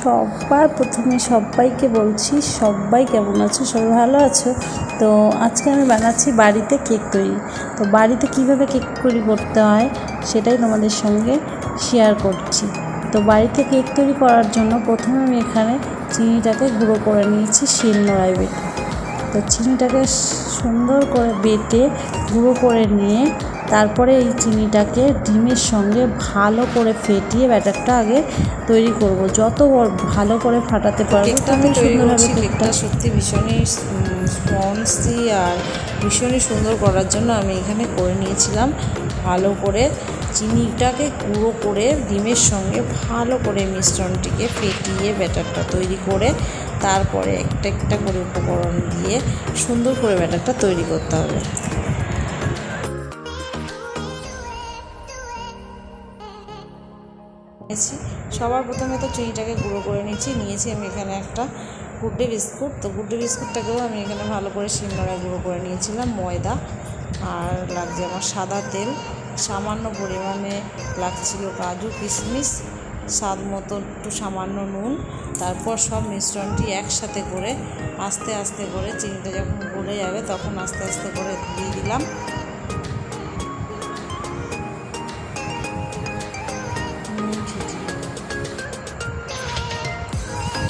সবার প্রথমে সবাইকে বলছি, সবাই কেমন আছো? সবাই ভালো আছো? তো আজকে আমি বানাচ্ছি বাড়িতে কেক তৈরি। তো বাড়িতে কিভাবে কেক তৈরি করতে হয় সেটাই তোমাদের সঙ্গে শেয়ার করছি। তো বাড়িতে কেক তৈরি করার জন্য প্রথমে আমি এখানে চিনিটাকে গুঁড়ো করে নিয়েছি শিলনোড়ায় বেটে। তো চিনিটাকে সুন্দর করে বেটে গুঁড়ো করে নিয়ে তারপরে এই চিনিটাকে ডিমের সঙ্গে ভালো করে ফেটিয়ে ব্যাটারটা আগে তৈরি করব। যত ভালো করে ফাটাতে পারবো তত সুন্দরভাবে কেকটা সত্যি ভীষণই স্পঞ্জি আর ভীষণই সুন্দর করার জন্য আমি এখানে করে নিয়েছিলাম ভালো করে চিনিটাকে গুঁড়ো করে ডিমের সঙ্গে ভালো করে মিশ্রণটিকে ফেটিয়ে ব্যাটারটা তৈরি করে তারপরে একটা একটা করে উপকরণ দিয়ে সুন্দর করে ব্যাটারটা তৈরি করতে হবে। সবার প্রথমে তো চিনিটাকে গুঁড়ো করে নিয়েছি আমি এখানে একটা গুড ডে বিস্কুট। তো গুড ডে বিস্কুটটাকেও আমি এখানে ভালো করে শিলনোড়ায় গুঁড়ো করে নিয়েছিলাম। ময়দা আর লাগছে আমার সাদা তেল, সামান্য পরিমাণে লাগছিল কাজু কিশমিশ, স্বাদ মতো একটু সামান্য নুন। তারপর সব মিশ্রণটি একসাথে করে আস্তে আস্তে করে চিনিটা যখন গলে যাবে তখন আস্তে আস্তে করে দিয়ে দিলাম।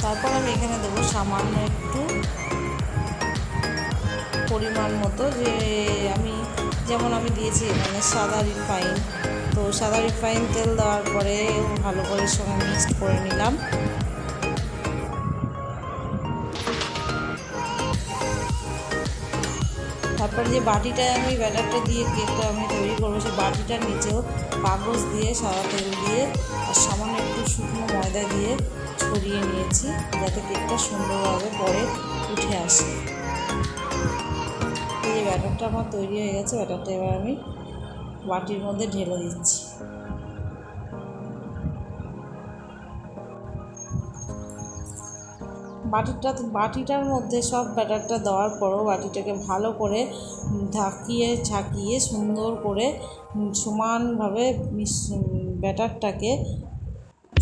তারপর আমি এখানে দেবো সামান্য একটু পরিমাণ মতো, যে যেমন আমি দিয়েছি এখানে সাদা রিফাইন। তো সাদা রিফাইন তেল দেওয়ার পরে ভালো করে সঙ্গে মিক্সড করে নিলাম। তারপর যে বাটিটায় আমি ব্যাটারটা দিয়ে কেকটা আমি তৈরি করবো সেই বাটিটার নিচেও কাগজ দিয়ে সাদা তেল দিয়ে আর সামান্য একটু শুকনো ময়দা দিয়ে ছড়িয়ে নিয়েছি যাতে কেকটা সুন্দরভাবে পরে উঠে আসে। এই ব্যাটারটা আমার তৈরি হয়ে গেছে। ব্যাটারটা এবার আমি বাটির মধ্যে ঢেলে দিচ্ছি। বাটিটার মধ্যে সব ব্যাটারটা দেওয়ার পরও বাটিটাকে ভালো করে ঝাঁকিয়ে সুন্দর করে সমানভাবে ব্যাটারটাকে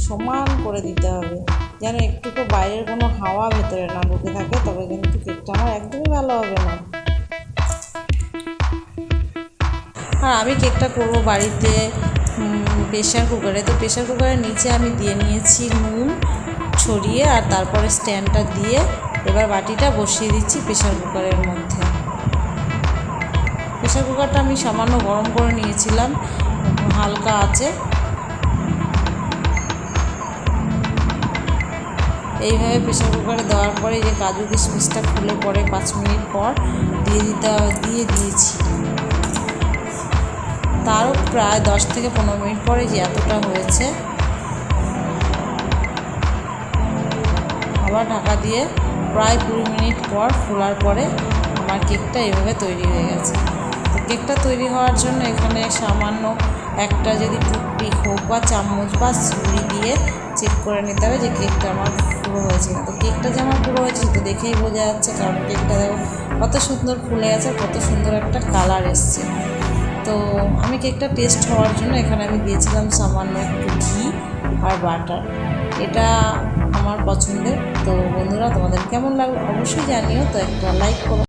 সমান করে দিতে হবে, যেন একটুকু বাইরের কোনো হাওয়া ভেতরে না ঢুকে থাকে, তবে কিন্তু কেকটা আমার একদমই ভালো হবে না। আর আমি কেকটা করবো বাড়িতে প্রেশার কুকারে। তো প্রেশার কুকারের নিচে আমি দিয়ে নিয়েছি নুন ছড়িয়ে আর তারপরে স্ট্যান্ডটা দিয়ে এবার বাটিটা বসিয়ে দিচ্ছি প্রেশার কুকারের মধ্যে। প্রেশার কুকারটা আমি সামান্য গরম করে নিয়েছিলাম হালকা আছে। এইভাবে প্রেশার কুকারে দেওয়ার পরে যে কাজু কিশমিশটা খুলে পরে 5 মিনিট পর দিয়ে দিয়েছি। তারও প্রায় 10 থেকে 15 মিনিট পরে যে এতটা হয়েছে, আবার ঢাকা দিয়ে প্রায় 20 মিনিট পর ফোলার পরে আমার কেকটা এভাবে তৈরি হয়ে গেছে। তো কেকটা তৈরি হওয়ার জন্য এখানে সামান্য একটা যদি টুথপিক হোক বা চামচ বা ছুরি দিয়ে চেক করে নিতে হবে যে কেকটা আমার পুরো হয়েছে না। তো কেকটা যে আমার পুরো হয়েছে তো দেখেই বোঝা যাচ্ছে, কারণ কেকটা দেখো কত সুন্দর ফুলে গেছে, কত সুন্দর একটা কালার এসছে। তো আমি কেকটা টেস্ট হওয়ার জন্য এখানে আমি দিয়েছিলাম সামান্য একটু ঘি আর বাটার। এটা আমার পছন্দের। তো বন্ধুরা তোমাদের কেমন লাগলো অবশ্যই জানিও। তো একটা লাইক করো।